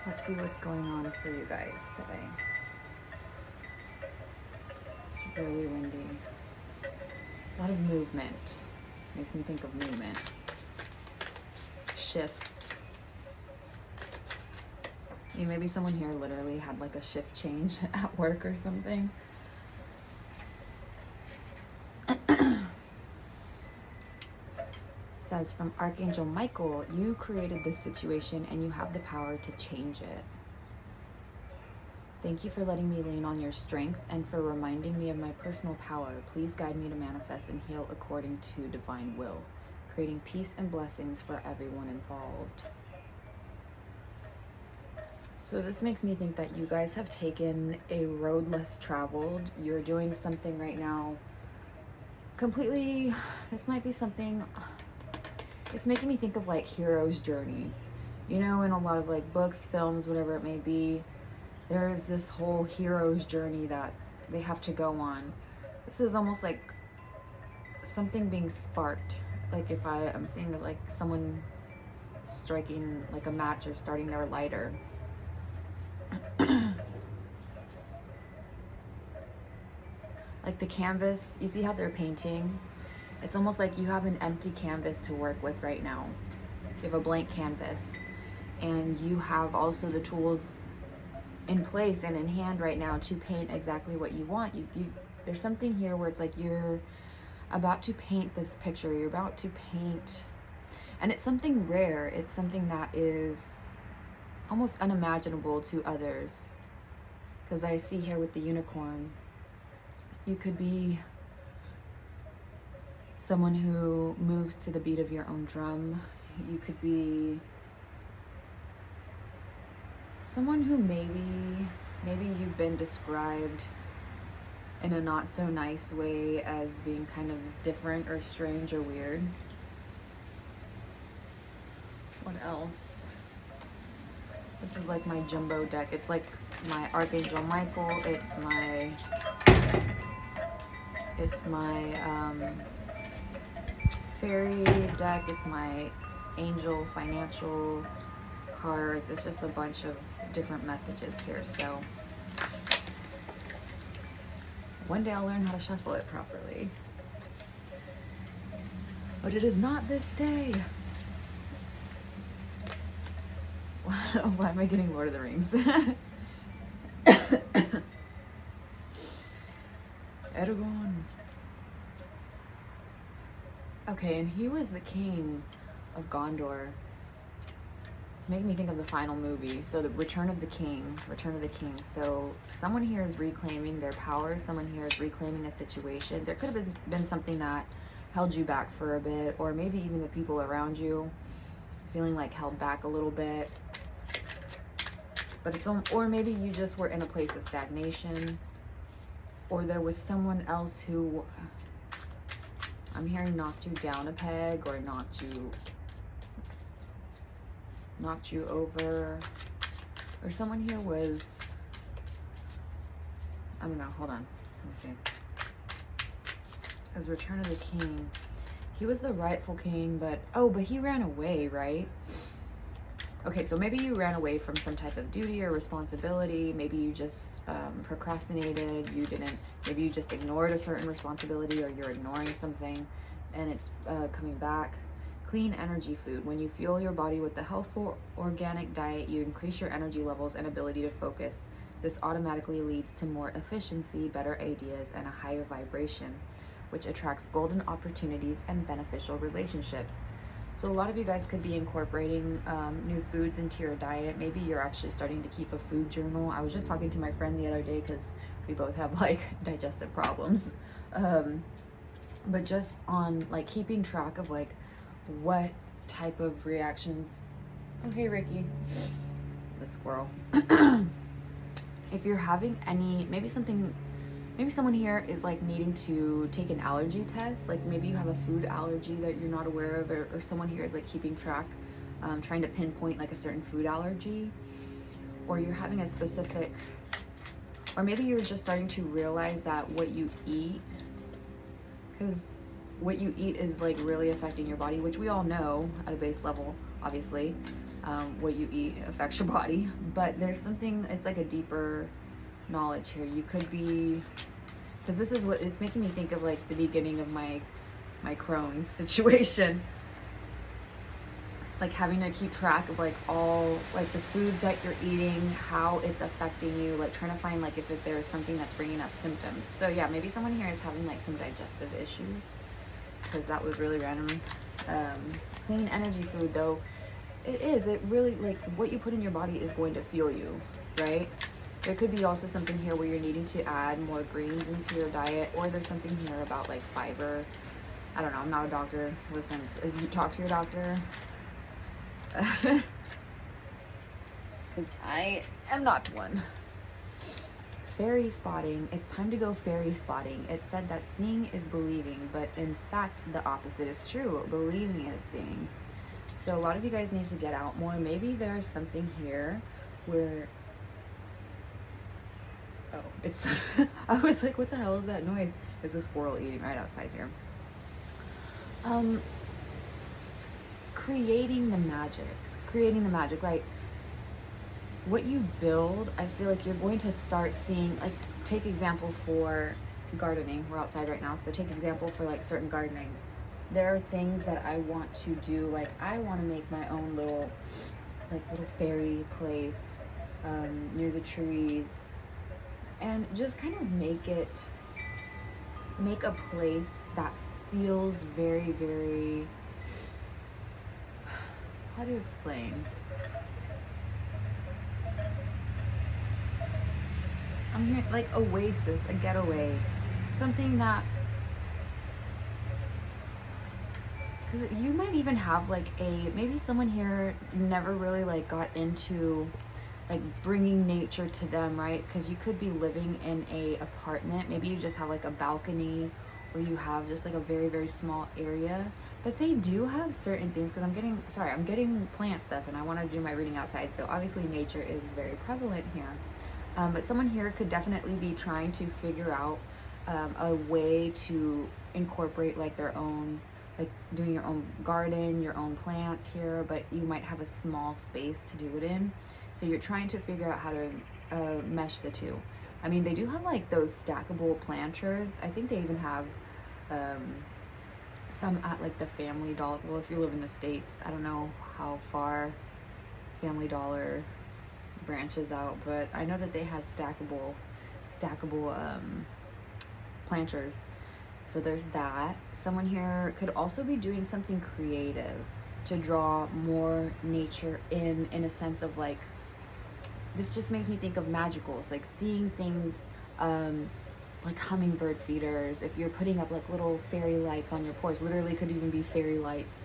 Let's see what's going on for you guys today. It's really windy. A lot of movement. Makes me think of movement. Shifts. Maybe someone here literally had like a shift change at work or something. Says from Archangel Michael, you created this situation and you have the power to change it. Thank you for letting me lean on your strength and for reminding me of my personal power. Please guide me to manifest and heal according to divine will, creating peace and blessings for everyone involved. So this makes me think that you guys have taken a road less traveled. You're doing something right now completely, this might be something, it's making me think of like hero's journey. You know, in a lot of like books, films, whatever it may be, there's this whole hero's journey that they have to go on. This is almost like something being sparked. Like if I'm seeing like someone striking like a match or starting their lighter. Like the canvas, you see how they're painting? It's almost like you have an empty canvas to work with right now. You have a blank canvas and you have also the tools in place and in hand right now to paint exactly what you want. There's something here where it's like you're about to paint this picture. You're about to paint, and it's something rare. It's something that is almost unimaginable to others. Because I see here with the unicorn, you could be someone who moves to the beat of your own drum. You could be someone who maybe you've been described in a not so nice way as being kind of different or strange or weird. What else? This is like my jumbo deck. It's like my Archangel Michael. It's my fairy deck. It's my angel financial cards. It's just a bunch of different messages here. So one day I'll learn how to shuffle it properly. But it is not this day. Why am I getting Lord of the Rings? Eragon. Okay, and he was the king of Gondor. It's making me think of the final movie. So the Return of the King. So someone here is reclaiming their power. Someone here is reclaiming a situation. There could have been something that held you back for a bit, or maybe even the people around you feeling like held back a little bit. But or maybe you just were in a place of stagnation, or there was someone else who, I'm hearing, knocked you down a peg or knocked you over, or someone here was, I don't know, hold on, let me see. Because Return of the King, he was the rightful king, but he ran away, right? Okay, so maybe you ran away from some type of duty or responsibility. Maybe you just procrastinated. Maybe you just ignored a certain responsibility, or you're ignoring something and it's coming back. Clean energy food. When you fuel your body with the healthful organic diet, you increase your energy levels and ability to focus. This automatically leads to more efficiency, better ideas, and a higher vibration, which attracts golden opportunities and beneficial relationships. So a lot of you guys could be incorporating new foods into your diet. Maybe you're actually starting to keep a food journal. I was just talking to my friend the other day because we both have like digestive problems. But just on like keeping track of like what type of reactions. Oh, hey, Ricky, the squirrel. If you're having any, maybe someone here is like needing to take an allergy test. Like maybe you have a food allergy that you're not aware of, or someone here is like keeping track, trying to pinpoint like a certain food allergy, or you're having a specific, or maybe you're just starting to realize that what you eat, because what you eat is like really affecting your body, which we all know at a base level, obviously. what you eat affects your body. But there's something, it's like a deeper knowledge here. You could be, because this is what it's making me think of, like the beginning of my Crohn's situation, like having to keep track of like all like the foods that you're eating, how it's affecting you, like trying to find like if there's something that's bringing up symptoms. So yeah, maybe someone here is having like some digestive issues, because that was really random. Clean energy food though, it really, like what you put in your body is going to fuel you, right? There could be also something here where you're needing to add more greens into your diet, or there's something here about like fiber. I don't know, I'm not a doctor. Listen, you talk to your doctor. Because I am not one. Fairy spotting. It's time to go fairy spotting. It said that seeing is believing, but in fact the opposite is true. Believing is seeing. So a lot of you guys need to get out more. Maybe there's something here where, oh, it's I was like, what the hell is that noise? It's a squirrel eating right outside here. Creating the magic, right? What you build, I feel like you're going to start seeing, like, take example for gardening. We're outside right now, so take example for like certain gardening. There are things that I want to do, like I want to make my own little fairy place near the trees, and just kind of make a place that feels very, very, how to explain? I'm here, like oasis, a getaway, something that, because you might even have like maybe someone here never really like got into like bringing nature to them, right? Because you could be living in a apartment, maybe you just have like a balcony, or you have just like a very, very small area. But they do have certain things, because I'm getting plant stuff and I want to do my reading outside, so obviously nature is very prevalent here. But someone here could definitely be trying to figure out a way to incorporate like their own, like doing your own garden, your own plants here, but you might have a small space to do it in. So you're trying to figure out how to mesh the two. I mean, they do have like those stackable planters. I think they even have some at like the Family Dollar. Well, if you live in the States, I don't know how far Family Dollar branches out, but I know that they had stackable planters. So there's that. Someone here could also be doing something creative to draw more nature in a sense of like, this just makes me think of magicals, like seeing things like hummingbird feeders. If you're putting up like little fairy lights on your porch, literally could even be fairy lights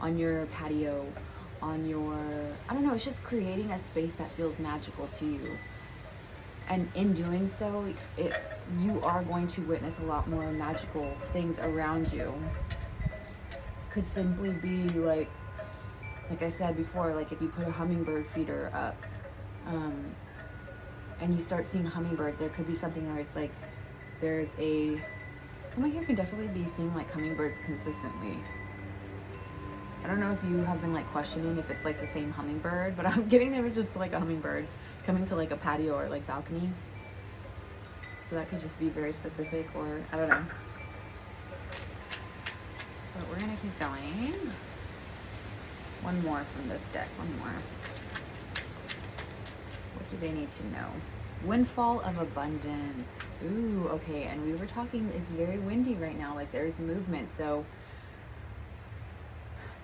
on your patio, on your, I don't know, it's just creating a space that feels magical to you. And in doing so, you are going to witness a lot more magical things around you. Could simply be like I said before, like if you put a hummingbird feeder up and you start seeing hummingbirds, there could be something where it's like someone here could definitely be seeing like hummingbirds consistently. I don't know if you have been like questioning if it's like the same hummingbird, but I'm getting there with just like a hummingbird coming to like a patio or like balcony. So that could just be very specific, or I don't know. But we're gonna keep going. One more from this deck, one more. What do they need to know? Windfall of abundance. Ooh, okay, and we were talking, it's very windy right now, like there's movement, so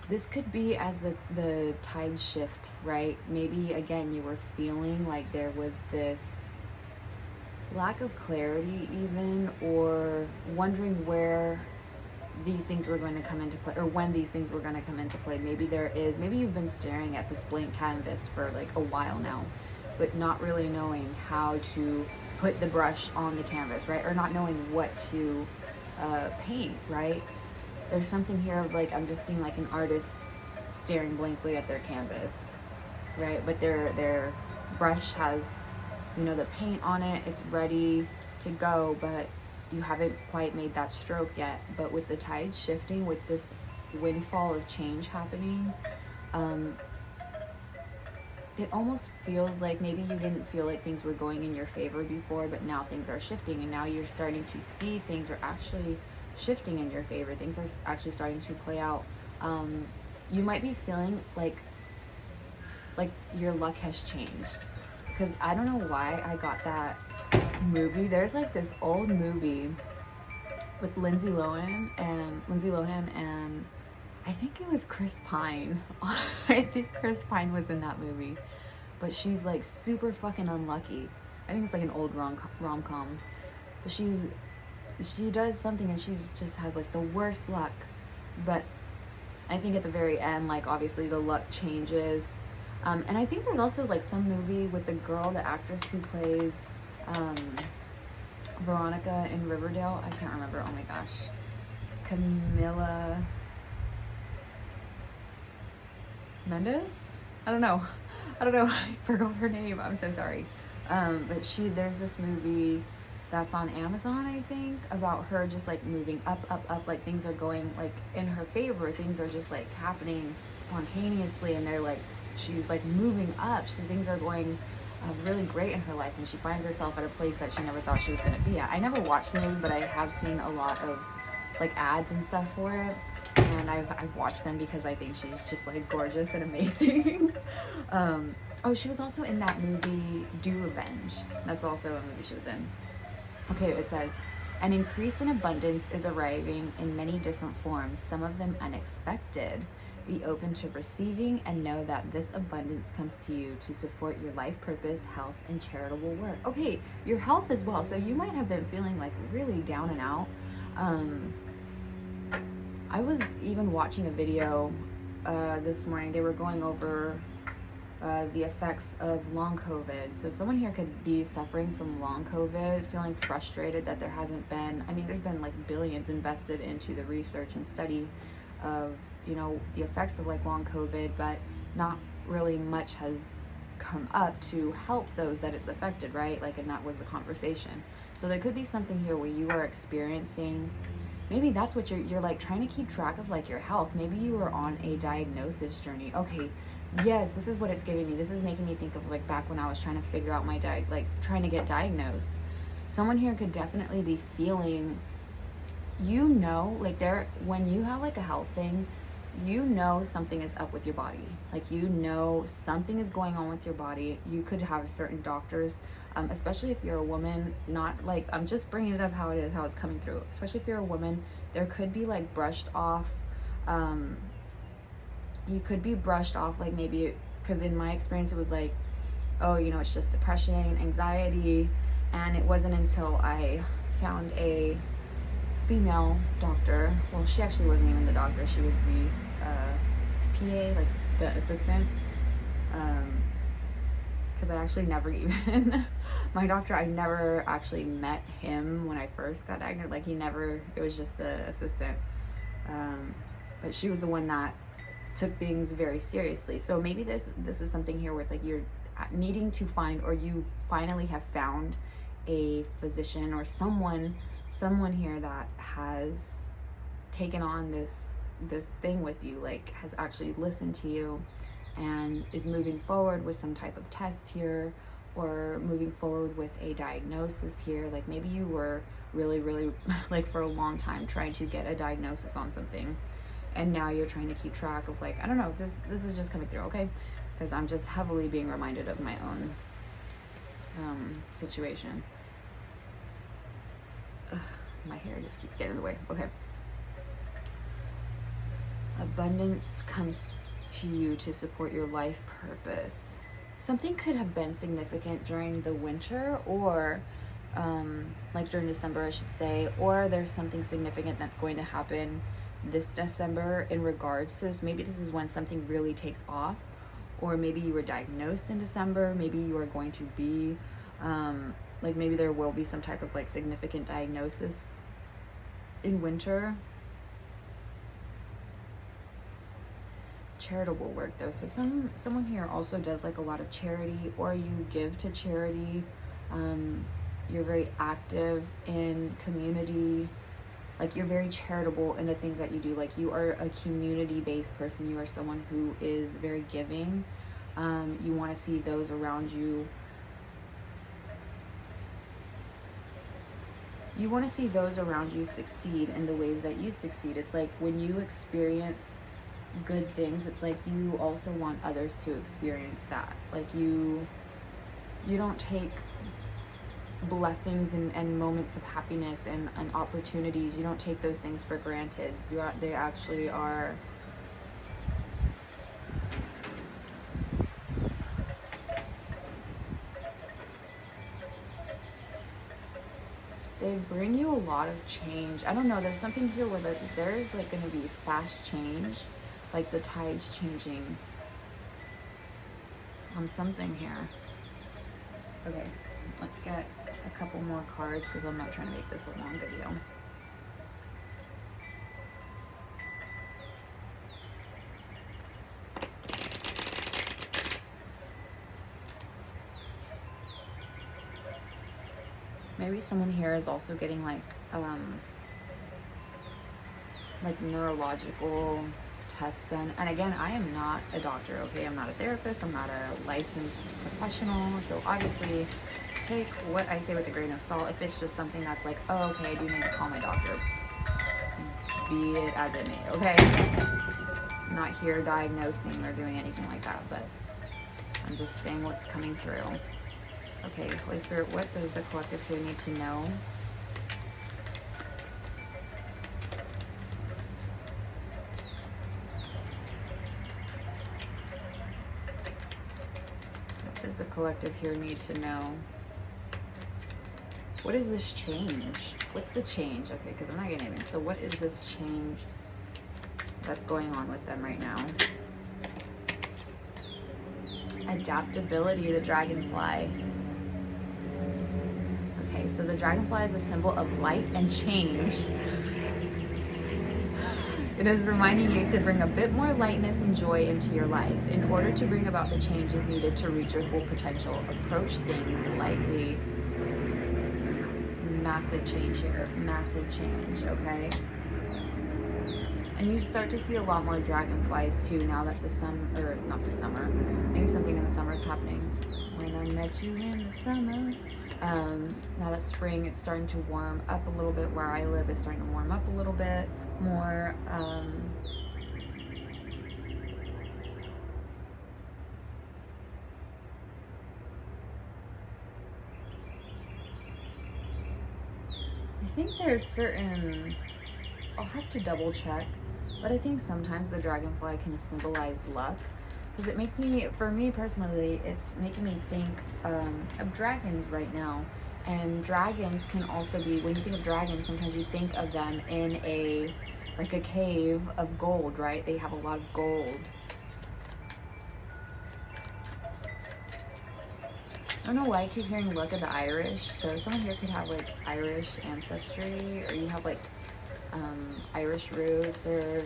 this could be as the tide shift, right? Maybe again you were feeling like there was this lack of clarity even, or wondering where these things were going to come into play, or when these things were going to come into play. Maybe you've been staring at this blank canvas for like a while now, but not really knowing how to put the brush on the canvas, right? Or not knowing what to paint, right? There's something here of like, I'm just seeing like an artist staring blankly at their canvas, right? But their brush has, you know, the paint on it, it's ready to go, but you haven't quite made that stroke yet. But with the tide shifting, with this windfall of change happening, it almost feels like maybe you didn't feel like things were going in your favor before, but now things are shifting, and now you're starting to see things are actually shifting in your favor. Things are actually starting to play out. You might be feeling like your luck has changed, because I don't know why I got that movie. There's like this old movie with Lindsay Lohan and I think it was Chris Pine. I think Chris Pine was in that movie. But she's like super fucking unlucky. I think it's like an old rom-com. But she does something and she's just has like the worst luck. But I think at the very end, like obviously the luck changes. And I think there's also like some movie with the girl, the actress who plays Veronica in Riverdale. I can't remember. Oh my gosh. Camila Mendes? I don't know. I forgot her name. I'm so sorry. But there's this movie that's on Amazon, I think, about her just like moving up, like things are going like in her favor. Things are just like happening spontaneously, and they're like, she's like moving up. So things are going really great in her life, and she finds herself at a place that she never thought she was going to be at. I never watched the movie, but I have seen a lot of like ads and stuff for it. And I've watched them because I think she's just like gorgeous and amazing. Oh, she was also in that movie Do Revenge. That's also a movie she was in. Okay, it says, an increase in abundance is arriving in many different forms, some of them unexpected. Be open to receiving and know that this abundance comes to you to support your life purpose, health, and charitable work. Okay, your health as well. So you might have been feeling like really down and out. I was even watching a video this morning. They were going over the effects of long COVID. So someone here could be suffering from long COVID, feeling frustrated that there hasn't been, I mean, there's been like billions invested into the research and study of, you know, the effects of like long COVID, but not really much has come up to help those that it's affected, right? Like, and that was the conversation. So there could be something here where you are experiencing, maybe that's what you're like trying to keep track of, like your health. Maybe you were on a diagnosis journey. Okay, yes, this is what it's giving me. This is making me think of like back when I was trying to figure out my trying to get diagnosed. Someone here could definitely be feeling, you know, like when you have like a health thing, you know something is up with your body. Like, you know something is going on with your body. You could have certain doctors, especially if you're a woman, not like, I'm just bringing it up how it is, how it's coming through. Especially if you're a woman, there could be like brushed off, you could be brushed off, like maybe, because in my experience it was like, oh, you know, it's just depression, anxiety. And it wasn't until I found a female doctor, well, she actually wasn't even the doctor, she was the PA, like the assistant, because I actually never even my doctor, I never actually met him when I first got diagnosed. Like, it was just the assistant, but she was the one that took things very seriously. So maybe this is something here where it's like you're needing to find, or you finally have found a physician or someone here that has taken on this thing with you, like has actually listened to you and is moving forward with some type of test here, or moving forward with a diagnosis here. Like, maybe you were really like for a long time trying to get a diagnosis on something, and now you're trying to keep track of, like, I don't know, this is just coming through, okay? Because I'm just heavily being reminded of my own situation. Ugh, my hair just keeps getting in the way. Okay. Abundance comes to you to support your life purpose. Something could have been significant during the winter, or like during December, I should say, or there's something significant that's going to happen this December in regards to this. Maybe this is when something really takes off, or maybe you were diagnosed in December. Maybe you are going to be like, maybe there will be some type of like significant diagnosis in winter. Charitable work though, so someone here also does like a lot of charity, or you give to charity. You're very active in community, like you're very charitable in the things that you do. Like, you are a community-based person. You are someone who is very giving. You want to see those around you. You want to see those around you succeed in the ways that you succeed. It's like when you experience good things, it's like you also want others to experience that. Like you don't take blessings and moments of happiness and opportunities, you don't take those things for granted. They actually are they bring you a lot of change. I don't know, there's something here where there is like going to be fast change, like the tide's changing on something here. Okay, let's get a couple more cards because I'm not trying to make this a long video. Maybe someone here is also getting like neurological tests done. And again, I am not a doctor, okay? I'm not a therapist. I'm not a licensed professional. So obviously, take what I say with a grain of salt. If it's just something that's like, oh, okay, I do need to call my doctor, be it as it may, okay? I'm not here diagnosing or doing anything like that, but I'm just saying what's coming through. Okay, Holy Spirit, what does the collective here need to know? What does the collective here need to know? What is this change? What's the change? Okay, because I'm not getting anything. So what is this change that's going on with them right now? Adaptability, the dragonfly. Okay, so the dragonfly is a symbol of light and change. It is reminding you to bring a bit more lightness and joy into your life. In order to bring about the changes needed to reach your full potential, approach things lightly. Massive change here, massive change, okay? And you start to see a lot more dragonflies too now that maybe something in the summer is happening. When I met you in the summer. Now that spring, it's starting to warm up a little bit. Where I live, it's starting to warm up a little bit more. I think there's certain, I'll have to double check, but I think sometimes the dragonfly can symbolize luck. Because it makes me, for me personally, it's making me think of dragons right now. And dragons can also be, when you think of dragons, sometimes you think of them in a cave of gold, right? They have a lot of gold. I don't know why I keep hearing luck of the Irish. So someone here could have like Irish ancestry, or you have like Irish roots, or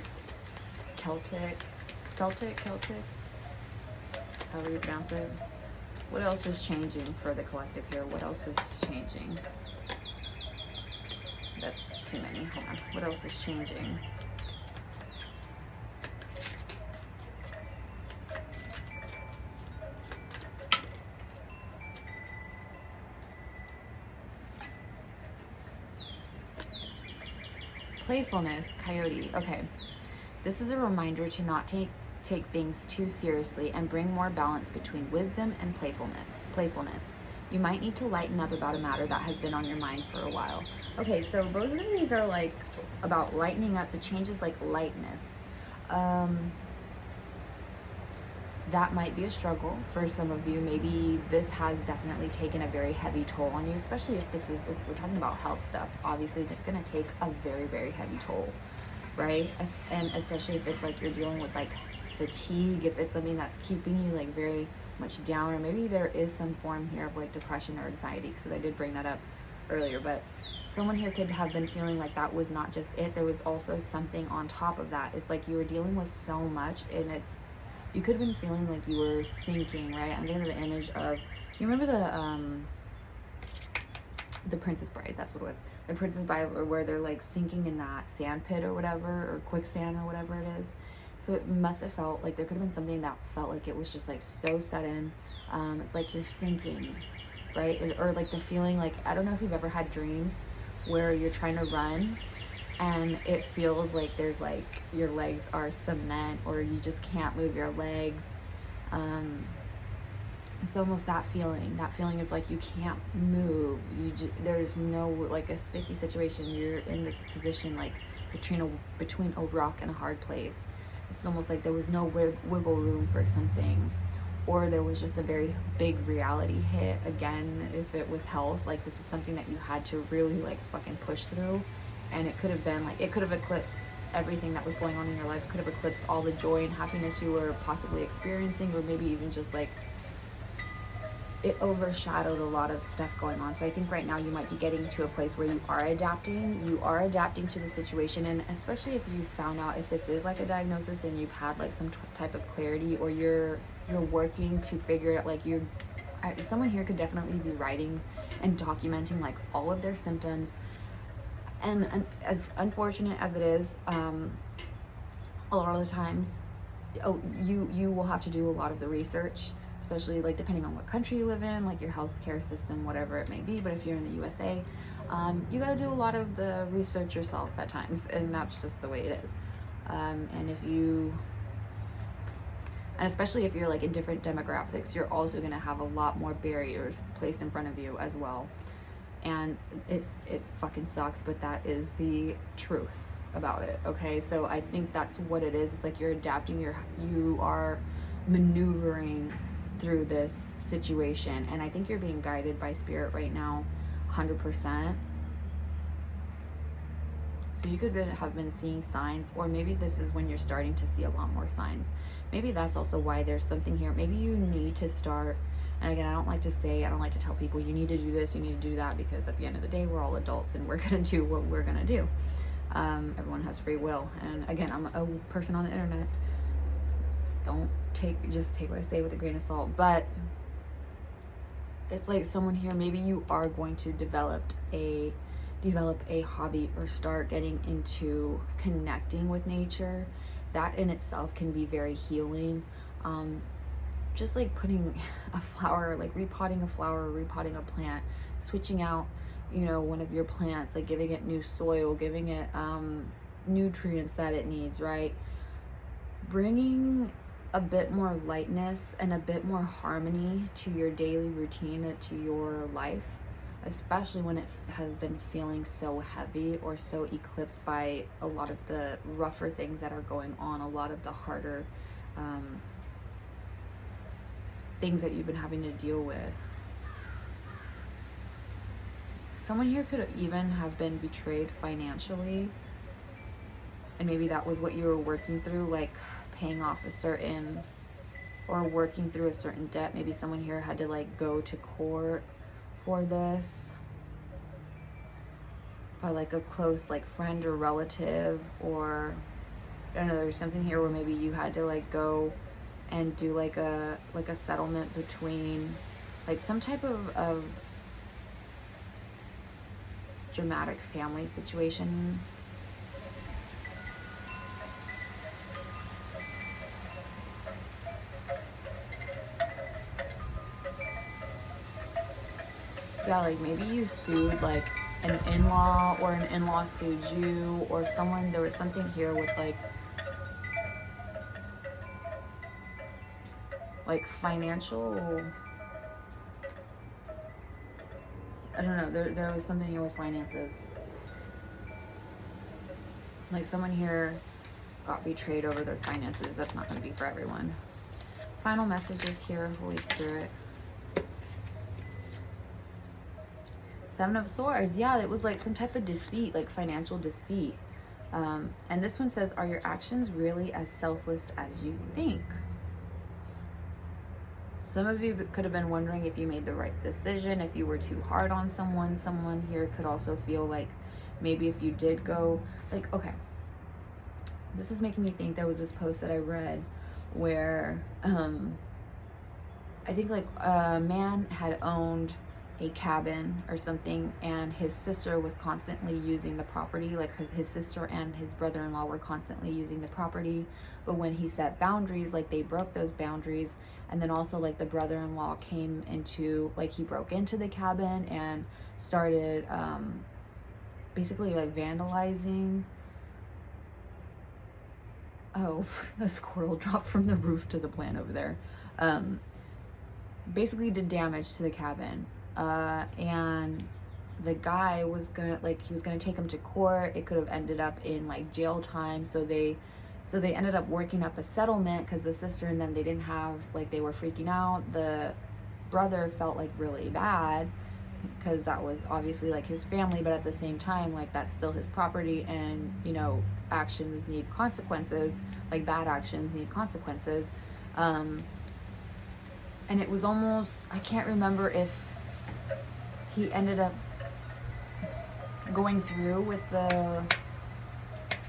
Celtic, however you pronounce it. What else is changing for the collective here? What else is changing? That's too many. Hold on. What else is changing? Playfulness, coyote. Okay. This is a reminder to not take things too seriously and bring more balance between wisdom and playfulness. You might need to lighten up about a matter that has been on your mind for a while. Okay, so both of these are like about lightening up. The change is like lightness. That might be a struggle for some of you. Maybe this has definitely taken a very heavy toll on you, especially if we're talking about health stuff. Obviously, that's going to take a very, very heavy toll, right? And especially if it's like you're dealing with like fatigue, if it's something that's keeping you like very much down, or maybe there is some form here of like depression or anxiety, because I did bring that up earlier. But someone here could have been feeling like that was not just it, there was also something on top of that. It's like you were dealing with so much, and you could have been feeling like you were sinking, right? I'm getting the image of, you remember the Princess Bride, that's what it was. The Princess Bride, where they're like sinking in that sand pit or whatever, or quicksand or whatever it is. So it must have felt like there could have been something that felt like it was just like so sudden. It's like you're sinking, right? Or like the feeling like, I don't know if you've ever had dreams where you're trying to run and it feels like there's like your legs are cement or you just can't move your legs. It's almost that feeling of like you can't move. There's no like a sticky situation. You're in this position like between a rock and a hard place. It's almost like there was no wiggle room for something, or there was just a very big reality hit. Again, if it was health, like this is something that you had to really like fucking push through, and it could have been like, it could have eclipsed everything that was going on in your life. It could have eclipsed all the joy and happiness you were possibly experiencing, or maybe even just like it overshadowed a lot of stuff going on. So I think right now you might be getting to a place where you are adapting to the situation. And especially if you found out if this is like a diagnosis and you've had like some type of clarity, or you're working to figure it out, like someone here could definitely be writing and documenting like all of their symptoms. And as unfortunate as it is, a lot of the times you will have to do a lot of the research, especially like depending on what country you live in, like your healthcare system, whatever it may be. But if you're in the USA, you got to do a lot of the research yourself at times, and that's just the way it is. And especially if you're like in different demographics, you're also going to have a lot more barriers placed in front of you as well. And it fucking sucks, but that is the truth about it. Okay, so I think that's what it is. It's like you're adapting, you are maneuvering through this situation, and I think you're being guided by spirit right now 100%. So you could have been seeing signs, or maybe this is when you're starting to see a lot more signs. Maybe that's also why there's something here. Maybe you need to start, and again, I don't like to tell people you need to do this, you need to do that, because at the end of the day, we're all adults and we're gonna do what we're gonna do. Everyone has free will, and again, I'm a person on the internet. Just take what I say with a grain of salt. But it's like someone here, maybe you are going to develop a hobby or start getting into connecting with nature. That in itself can be very healing. Just like putting a flower, like repotting a flower, repotting a plant, switching out, one of your plants, like giving it new soil, giving it nutrients that it needs, right? Bringing a bit more lightness and a bit more harmony to your daily routine, to your life, especially when it has been feeling so heavy or so eclipsed by a lot of the rougher things that are going on, a lot of the harder things that you've been having to deal with. Someone here could even have been betrayed financially, and maybe that was what you were working through, like paying off or working through a certain debt. Maybe someone here had to like go to court for this by like a close like friend or relative, or I don't know, there's something here where maybe you had to like go and do like a settlement between like some type of dramatic family situation. Yeah, like maybe you sued like an in-law, or an in-law sued you, or someone. There was something here with like financial, I don't know, there was something here with finances. Like someone here got betrayed over their finances. That's not going to be for everyone. Final messages here, Holy Spirit. Seven of Swords. Yeah, it was like some type of deceit, like financial deceit. And this one says, are your actions really as selfless as you think? Some of you could have been wondering if you made the right decision, if you were too hard on someone. Someone here could also feel like maybe if you did go, like, okay, this is making me think. There was this post that I read where I think like a man had owned a cabin or something, and his sister was constantly using the property. Like his sister and his brother-in-law were constantly using the property, but when he set boundaries, like they broke those boundaries. And then also like the brother-in-law came into, like he broke into the cabin and started basically like vandalizing. Oh, a squirrel dropped from the roof to the plant over there. Basically did damage to the cabin. And the guy was gonna, like, he was gonna take him to court. It could have ended up in like jail time. So they ended up working up a settlement, because the sister and them, they didn't have, like, they were freaking out. The brother felt like really bad, because that was obviously like his family, but at the same time, like, that's still his property, and you know, actions need consequences. Like bad actions need consequences. And it was almost, I can't remember if he ended up going through with the,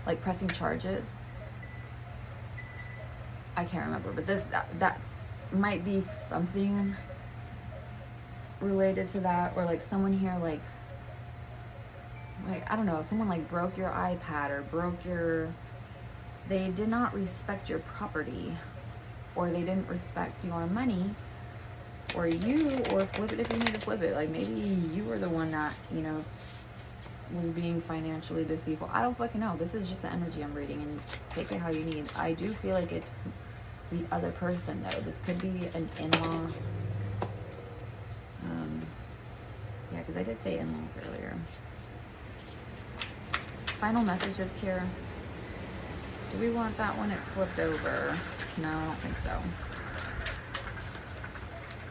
like, pressing charges. I can't remember, but that might be something related to that. Or like someone here, like I don't know, someone like broke your iPad or broke your, they did not respect your property, or they didn't respect your money, or you, or flip it if you need to flip it. Like maybe you were the one that, you know, was being financially deceitful. I don't fucking know. This is just the energy I'm reading, and you take it how you need. I do feel like it's the other person though. This could be an in-law. Yeah, because I did say in-laws earlier. Final messages here. Do we want that one? It flipped over. No, I don't think so.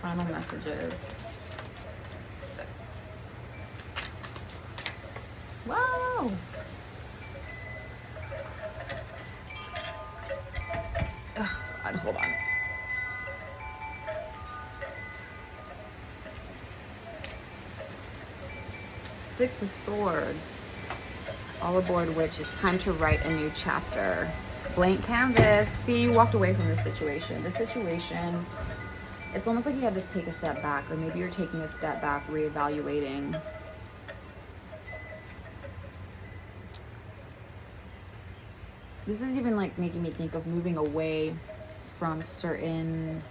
Final messages. Whoa! Oh, God, hold on. Six of Swords. All aboard witch. It's time to write a new chapter. Blank canvas. See, you walked away from this situation. This situation, it's almost like you had to take a step back, or maybe you're taking a step back, reevaluating. This is even like making me think of moving away from certain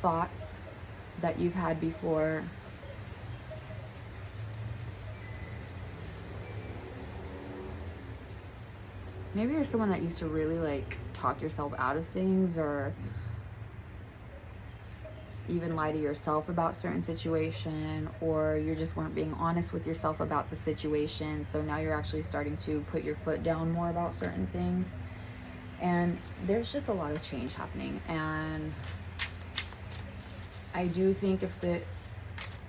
thoughts that you've had before. Maybe you're someone that used to really like talk yourself out of things, or even lie to yourself about certain situation, or you just weren't being honest with yourself about the situation. So now you're actually starting to put your foot down more about certain things. And there's just a lot of change happening. And I do think if the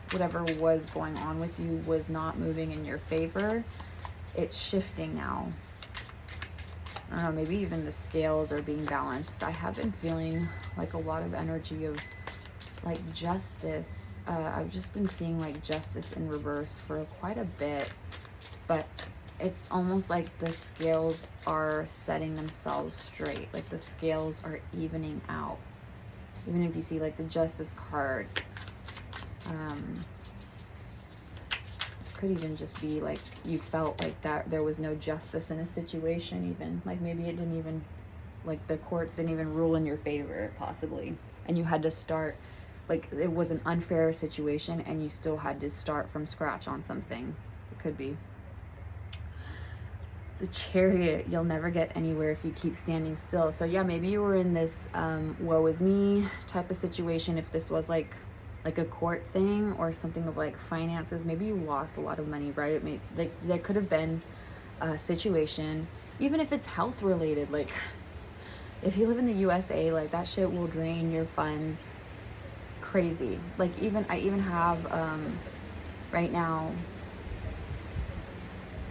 whatever was going on with you was not moving in your favor, it's shifting now. I don't know, maybe even the scales are being balanced. I have been feeling like a lot of energy of like justice. I've just been seeing like justice in reverse for quite a bit, but it's almost like the scales are setting themselves straight. Like the scales are evening out. Even if you see like the Justice card, could even just be like you felt like that there was no justice in a situation, even like maybe it didn't even, like the courts didn't even rule in your favor possibly, and you had to start, like it was an unfair situation and you still had to start from scratch on something. It could be the Chariot. You'll never get anywhere if you keep standing still. So yeah, maybe you were in this woe is me type of situation. If this was like a court thing or something of like finances, maybe you lost a lot of money, right? Like there could have been a situation, even if it's health related, like if you live in the USA, like that shit will drain your funds crazy. Like I even have right now,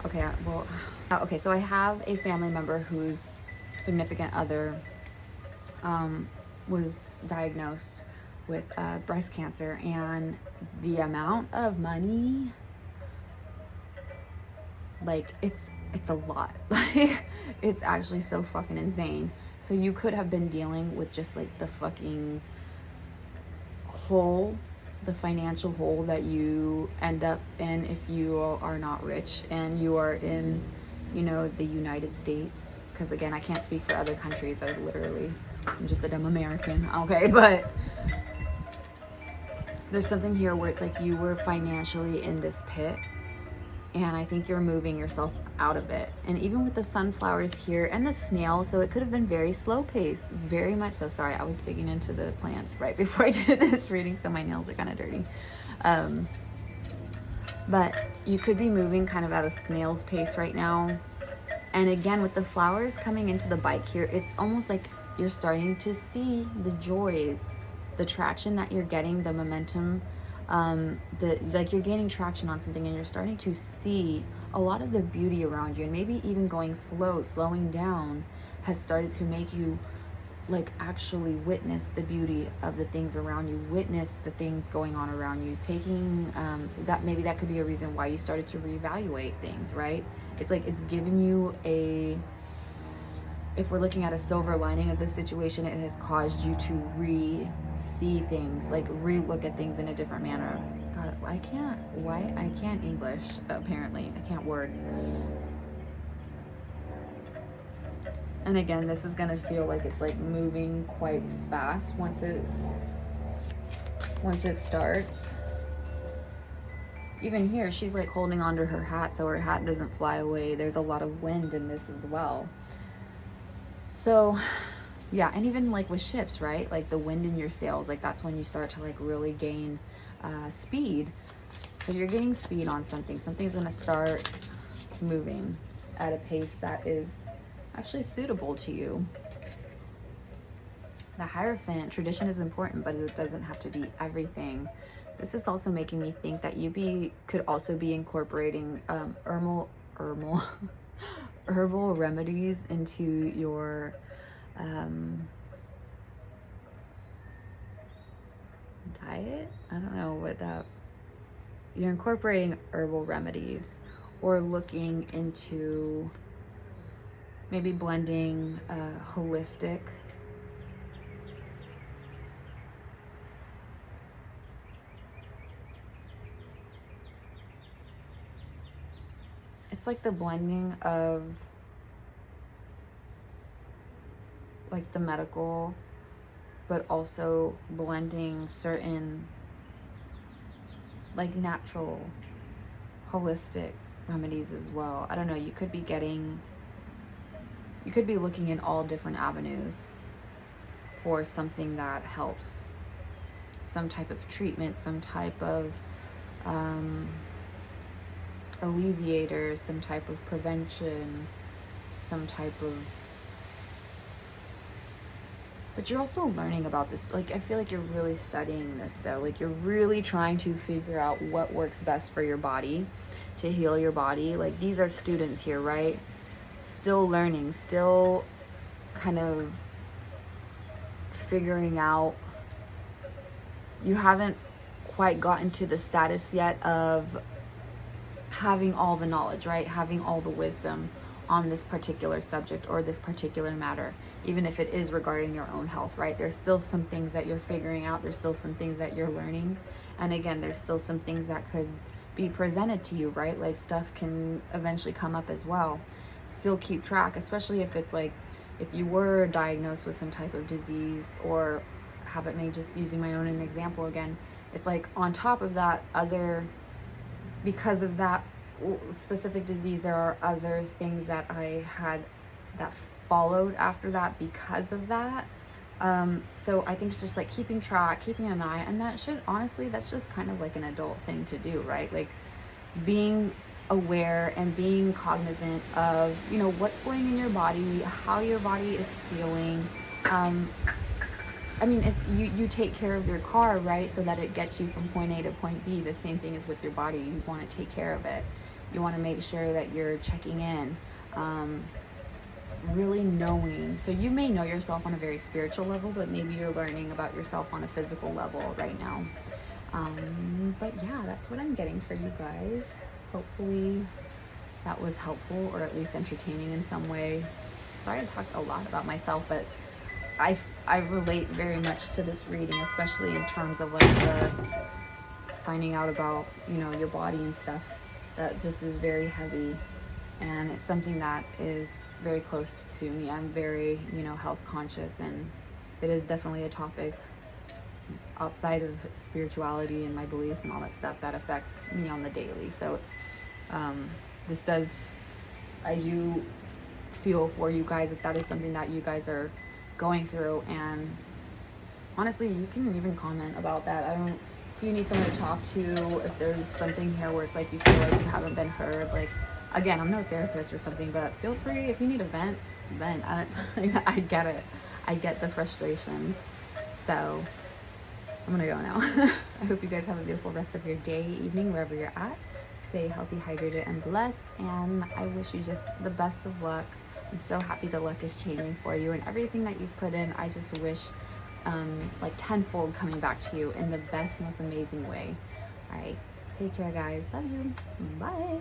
okay, so I have a family member whose significant other was diagnosed with breast cancer, and the amount of money, like it's a lot. Like it's actually so fucking insane. So you could have been dealing with just like the fucking hole, the financial hole that you end up in if you are not rich and you are in, you know, the United States. Because again, I can't speak for other countries. I'm just a dumb American. Okay, but there's something here where it's like you were financially in this pit, and I think you're moving yourself out of it. And even with the sunflowers here and the snail, so it could have been very slow paced, very much so. Sorry, I was digging into the plants right before I did this reading, so my nails are kind of dirty. But you could be moving kind of at a snail's pace right now. And again, with the flowers coming into the bike here, it's almost like you're starting to see the joys, the traction that you're getting, the momentum, like you're gaining traction on something, and you're starting to see a lot of the beauty around you. And maybe even slowing down has started to make you like actually witness the beauty of the things around you, witness the things going on around you, taking that, maybe that could be a reason why you started to reevaluate things, right? It's like it's given you if we're looking at a silver lining of this situation, it has caused you to see things, like re-look at things in a different manner. God, I can't English, apparently. I can't word. And again, this is gonna feel like it's like moving quite fast once it starts. Even here, she's like holding onto her hat so her hat doesn't fly away. There's a lot of wind in this as well. So yeah, and even like with ships, right? Like the wind in your sails, like that's when you start to like really gain speed. So you're getting speed on something. Something's gonna start moving at a pace that is actually suitable to you. The Hierophant, tradition is important, but it doesn't have to be everything. This is also making me think that you could also be incorporating herbal remedies into your diet. I don't know what that. You're incorporating herbal remedies, or looking into maybe blending holistic it's like the blending of like the medical, but also blending certain like natural holistic remedies as well. I don't know, you could be looking in all different avenues for something that helps, some type of treatment, some type of alleviator, some type of prevention, some type of, but you're also learning about this. Like, I feel like you're really studying this though. Like, you're really trying to figure out what works best for your body, to heal your body. Like, these are students here, right? Still learning, still kind of figuring out. You haven't quite gotten to the status yet of having all the knowledge, right? Having all the wisdom on this particular subject or this particular matter, even if it is regarding your own health, right? There's still some things that you're figuring out. There's still some things that you're learning. And again, there's still some things that could be presented to you, right? Like, stuff can eventually come up as well. Still keep track, especially if it's like, if you were diagnosed with some type of disease, or have it made, just using my own example again, it's like on top of that because of that specific disease, there are other things that I had that followed after that because of that. So I think it's just like keeping track, keeping an eye, and that's just kind of like an adult thing to do, right? Like being aware and being cognizant of, you know, what's going in your body, how your body is feeling. I mean, it's you take care of your car, right, so that it gets you from point A to point B. The same thing is with your body. You want to take care of it. You want to make sure that you're checking in, really knowing. So you may know yourself on a very spiritual level, but maybe you're learning about yourself on a physical level right now. But yeah, that's what I'm getting for you guys. Hopefully that was helpful, or at least entertaining in some way. Sorry I talked a lot about myself, but I I relate very much to this reading, especially in terms of like the finding out about, you know, your body and stuff. That just is very heavy, and it's something that is very close to me. I'm very, you know, health conscious, and it is definitely a topic outside of spirituality and my beliefs and all that stuff that affects me on the daily. So this does, I do feel for you guys if that is something that you guys are going through. And honestly, you can even comment about that. I don't, if you need someone to talk to, if there's something here where it's like you feel like you haven't been heard, like, again, I'm no therapist or something, but feel free, if you need a vent. I get it. I get the frustrations. So I'm gonna go now. I hope you guys have a beautiful rest of your day, evening, wherever you're at. Stay healthy, hydrated, and blessed. And I wish you just the best of luck. I'm so happy the luck is changing for you, and everything that you've put in, I just wish like tenfold coming back to you in the best, most amazing way. All right, take care, guys. Love you. Bye.